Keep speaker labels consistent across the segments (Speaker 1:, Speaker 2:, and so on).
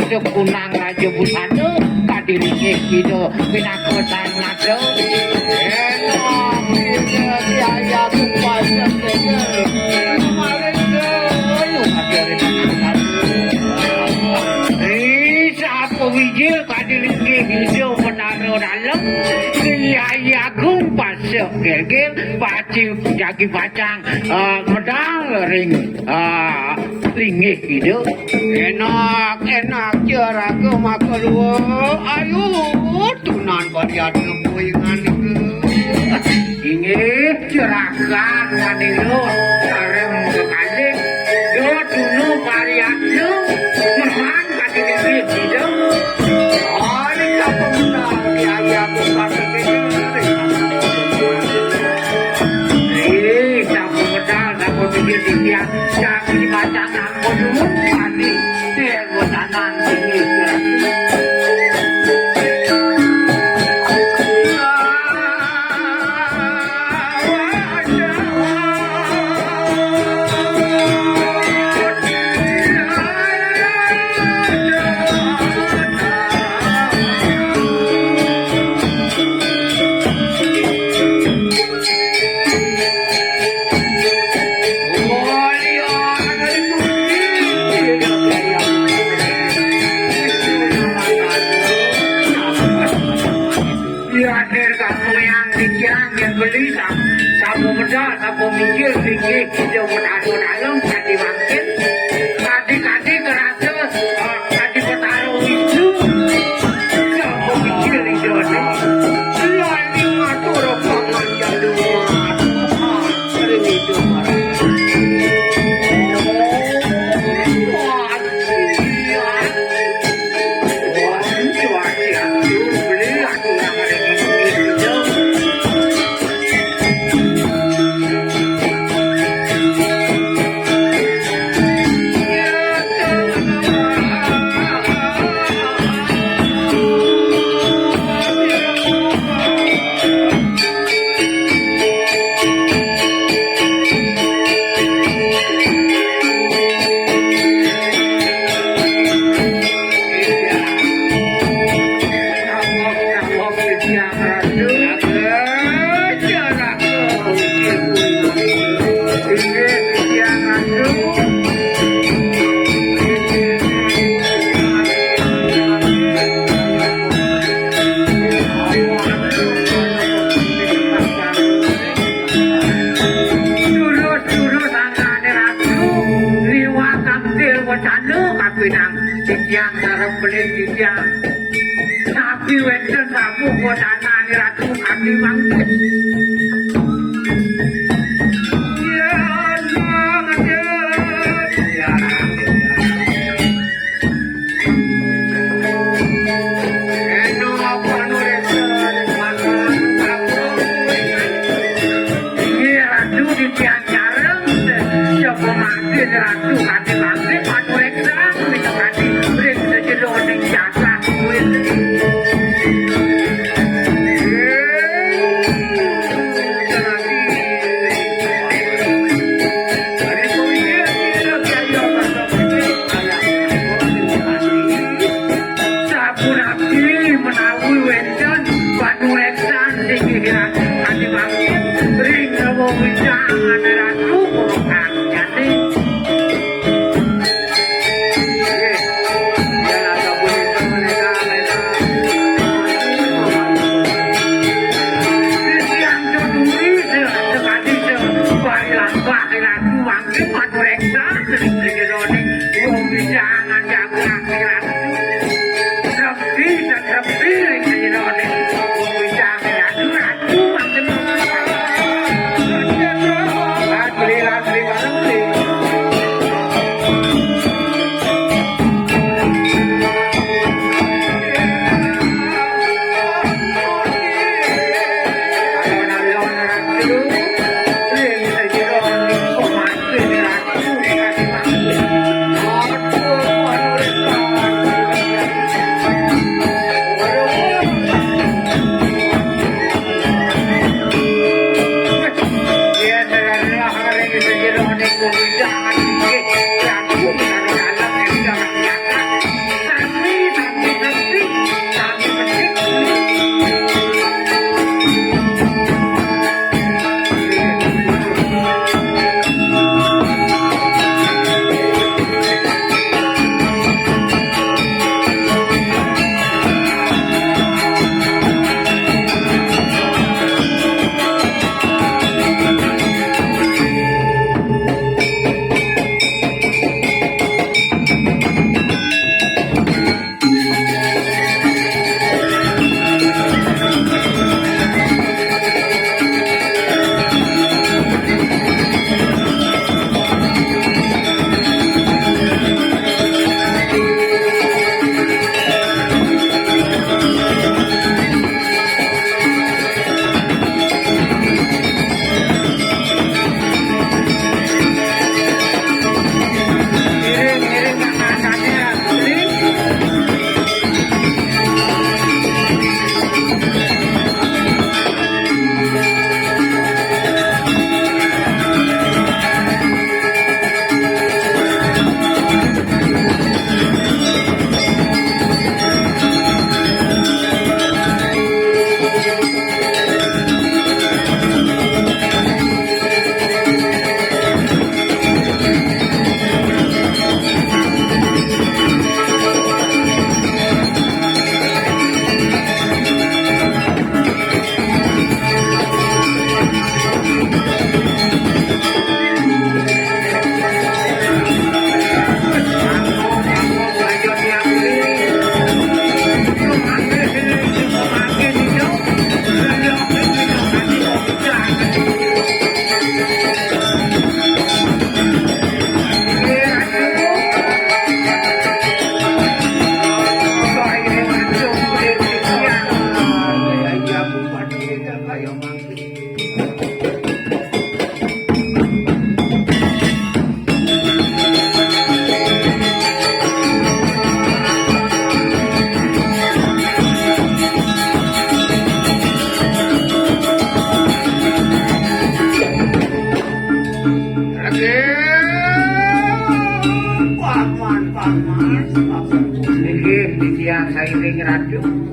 Speaker 1: sekunang raja busana kadiringe kido pinakosan nado enak kiaya kupasan kemarin ayo siapa wijil kadiringe kido menaro dalam kiaya kupasan gel paci jagi pacang medal ring ringe kido enak cara ke makalua ayo tunan bariat ngepoingan inge cerakan manilu sarem kekalik do tunu bariat nu mehan kadiri kido ari kapunda kiaya bukan pikir dia jangan dibaca aku dulu tadi gue tanam ini kamu medal, kamu mikir, pikir, kita dalam kadi makin, kadi kerasa, kadi bertaruh itu, kamu mikir itu ada, lagi ngatur pangan jalur, sering itu marah. Yang darah beli yang tapi wajah kamu kodana ni ratu kaki mangkuk ya ratu di tiang jarang coba makin ratu kaki mangkuk padu ekstrak minta kaki loading jasa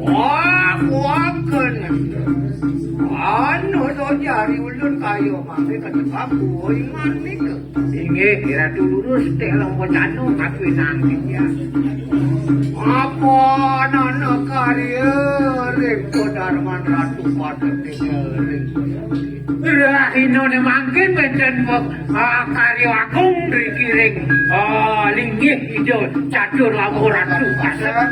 Speaker 2: Wah, kuakan. Ano to jari ulun kayo mami ketekap buoy manik.
Speaker 1: Inge kira lurus teh lompo cano kakwe nangin ya.
Speaker 2: Apa nana karya reko darman ratu pada tinggalin.
Speaker 1: Rahino ne mangkin benten karyo agung rikiring linggih ijo catur lamu ratu pasat.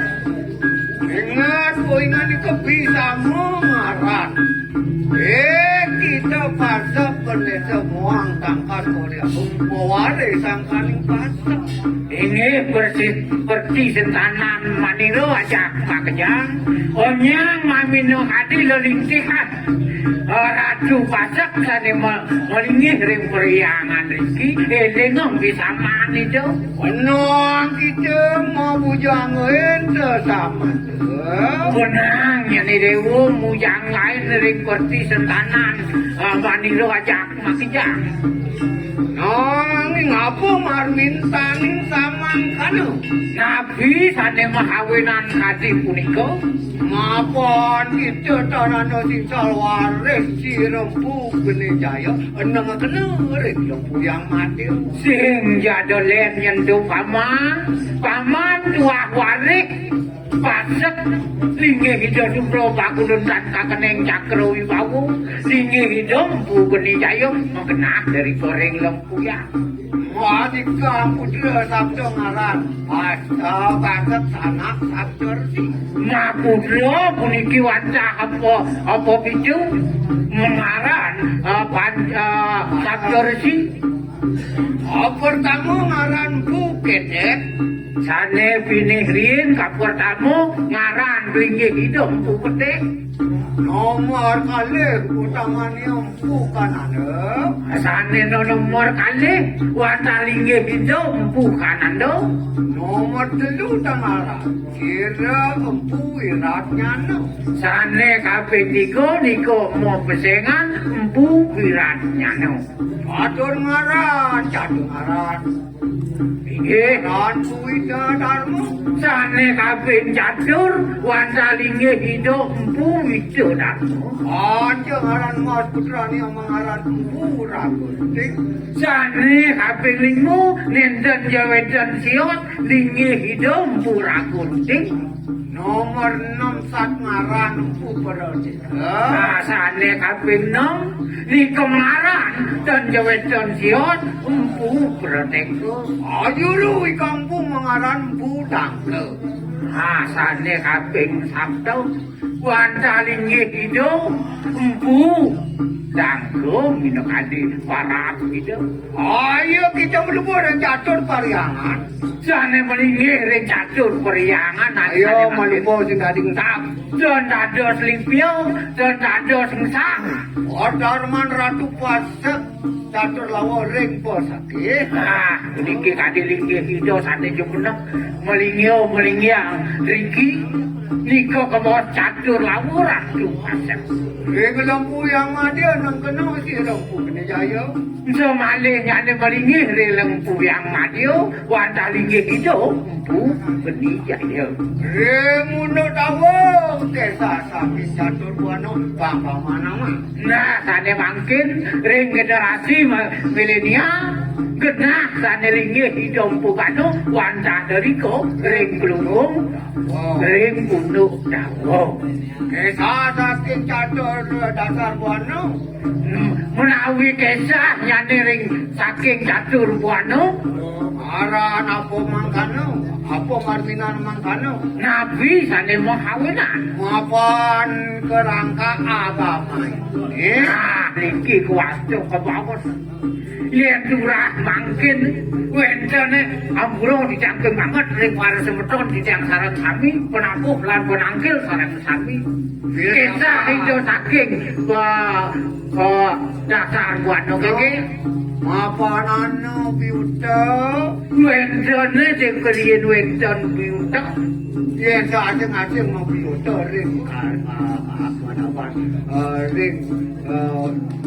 Speaker 2: Ingat, ingat di kebisa mengaran. Kita pasap kene semua tangkan oleh pawale sangkaning pasap.
Speaker 1: Ini bersih sentanan maniro aja kakejang. Onyang mamino hadi lelingsihan. Ratu pasak sane melingih ring periangan rizki. Elengong bisa mani do.
Speaker 2: Menang kita mau bujangan sesama.
Speaker 1: Benang yang ni dewa mujang lain ring bersih sentanan maniro aja kakejang.
Speaker 2: Nang ngapa marmintaning samang kanu?
Speaker 1: Nabi sane mahawinan kadi punika
Speaker 2: Ngapon kita tanana sing salwaris si rempu geni jaya enang kena ring lempu yang mati.
Speaker 1: sing jado len nyendu paman dua warik pasek linge hidup duplo bakulun dan kakeneng cakro wibawu linge hidup bu geni jaya mengenah dari goreng lempuyan.
Speaker 2: Wadika putra sabdo ngaran Asa bakat sanak sabdo resi
Speaker 1: Mapudlo puniki wancah apa picu mengaran sabdo resi.
Speaker 2: Pertama ngaran bukit
Speaker 1: Sane pinih rin kapur tamu ngaran linge hidup bu petik.
Speaker 2: Nomor kali utamanya empu kanan
Speaker 1: Sane no nomor kali wata linge hidup bu kanan do.
Speaker 2: Nomor telu tanara kira empu iratnya no
Speaker 1: Sane kape niko mau pesengan empu wiratnya no.
Speaker 2: Catur ngaran
Speaker 1: Inge
Speaker 2: Dan puita dharma
Speaker 1: sane kape catur wata linge hidup empu itu datu.
Speaker 2: Aja ngaran mas putra ni mengaran empu ragunting
Speaker 1: Sane kape lingmu nenten jawetan siot linge hidup empu ragunting.
Speaker 2: Nomor 6 sat ngaran empu perojek
Speaker 1: Sane kaping 6 di kemaran dan jawetan siot empu berteko.
Speaker 2: Ayo lu ikang pu mengaran empu tangke
Speaker 1: Sane kaping 1 wanta linge hidup empu danggo minokadi para hidup.
Speaker 2: Ayo kita melebur dan catur pariangan
Speaker 1: Sane melingih ring catur periangan.
Speaker 2: Ayo melebur sing gading tak
Speaker 1: dan dados limpio dan dados sang.
Speaker 2: Darman ratu pasek catur lawa ring posake
Speaker 1: Niki kadi linggih hidup sate jumenep melingio riki niko kemot catur lawu ratu pasek.
Speaker 2: Ring lempu yang ada nang kena si lempu kena jaya
Speaker 1: Semale nyane melingih ring lempu yang madio wanda linggih hidup empu beni jaya.
Speaker 2: Ring munuk tawa kesa sapi catur buano bangka mana mah
Speaker 1: Nah, sane mangkin ring generasi milenial genah sane linggih hidup pukano wanda deriko ring kelurung ring punuk dawo.
Speaker 2: Kesa sapi catur dasar buano
Speaker 1: Menawi kesah nyane ring saking catur buano
Speaker 2: aran apa mangkano apa marminan mangkano
Speaker 1: Nabi sane mahawinan.
Speaker 2: mapan kerangka agama ini
Speaker 1: Niki kuwasto kebawon. Yen durah mangkin wentene ambro dicangkem banget ring para semeton dicang sareng sami penapuh lan penangkil sareng sami. Kisah itu saking dasar buano keke
Speaker 2: mapan anu biuta
Speaker 1: wentene sing kelien wenton biutek.
Speaker 2: ya saajeng-ajeng mau biuta ring ring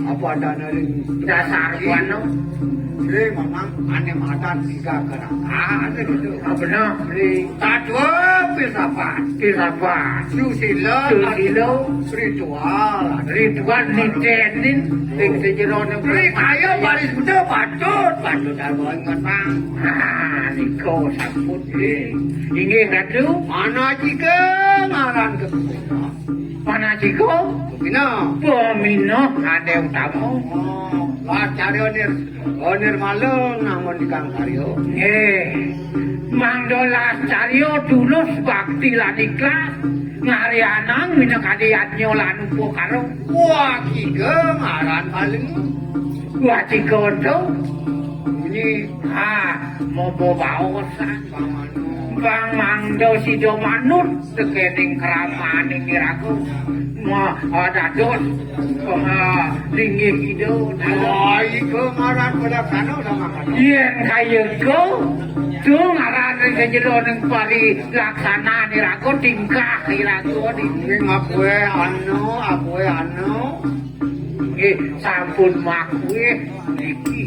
Speaker 2: apa dana ring
Speaker 1: Dasar buano
Speaker 2: Bre memang ane madan tiga gerakan gitu.
Speaker 1: benar beli
Speaker 2: Tadwa filsafat, susilo, ritual.
Speaker 1: ritual nitenin sing sejerono
Speaker 2: Bre ayo baris udah patut darbo ingat bang.
Speaker 1: niko sampun inggih ratu
Speaker 2: Mana jika ngaran ke
Speaker 1: mana jiko
Speaker 2: Bina.
Speaker 1: pemino ada utama
Speaker 2: Lah cari onir malu namun di kang karyo.
Speaker 1: mangdolas caryo tulus bakti lan ikhlas ngari anang minakadiat nyolan upo karo
Speaker 2: Wah kika ngaran paling
Speaker 1: wajikodo
Speaker 2: bunyi
Speaker 1: mau baosan
Speaker 2: pamanu.
Speaker 1: Bang Mangdo Sido Manut tekening keramaning iraku dados linggih ido
Speaker 2: Wah ika ngaran pada kano sama kano.
Speaker 1: yen kaya go tu ngaran sejero ning pari laksana iraku tingkah iraku
Speaker 2: Ini akue anu.
Speaker 1: sampun makwe iki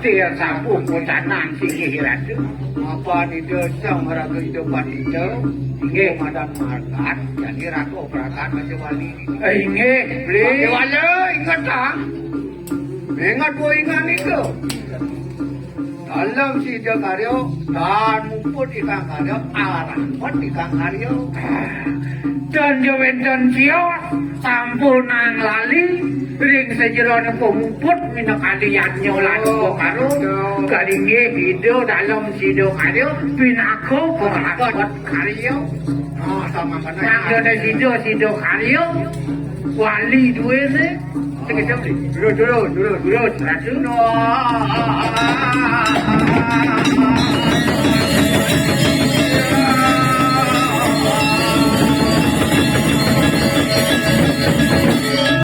Speaker 1: dia sampun kocanan sing iraku
Speaker 2: Apa ni dosa mereka kehidupan itu? Inge madan markat, jadi ratu operakan masih wali.
Speaker 1: inggih beli
Speaker 2: Masih wali, ingat tak? Ingat gua ingat itu. Dalam si Jakaryo dan mumput di kang karyo, arapan di kang karyo.
Speaker 1: dan wenten cios sampunan lali ring sejerono pemumput minakalian nyolan ko karo kalinge hidup dalam sido karyo pinako korakot karyo
Speaker 2: Oh, sama kena.
Speaker 1: nangdone sido karyo wali duwene sekejap dulu ratu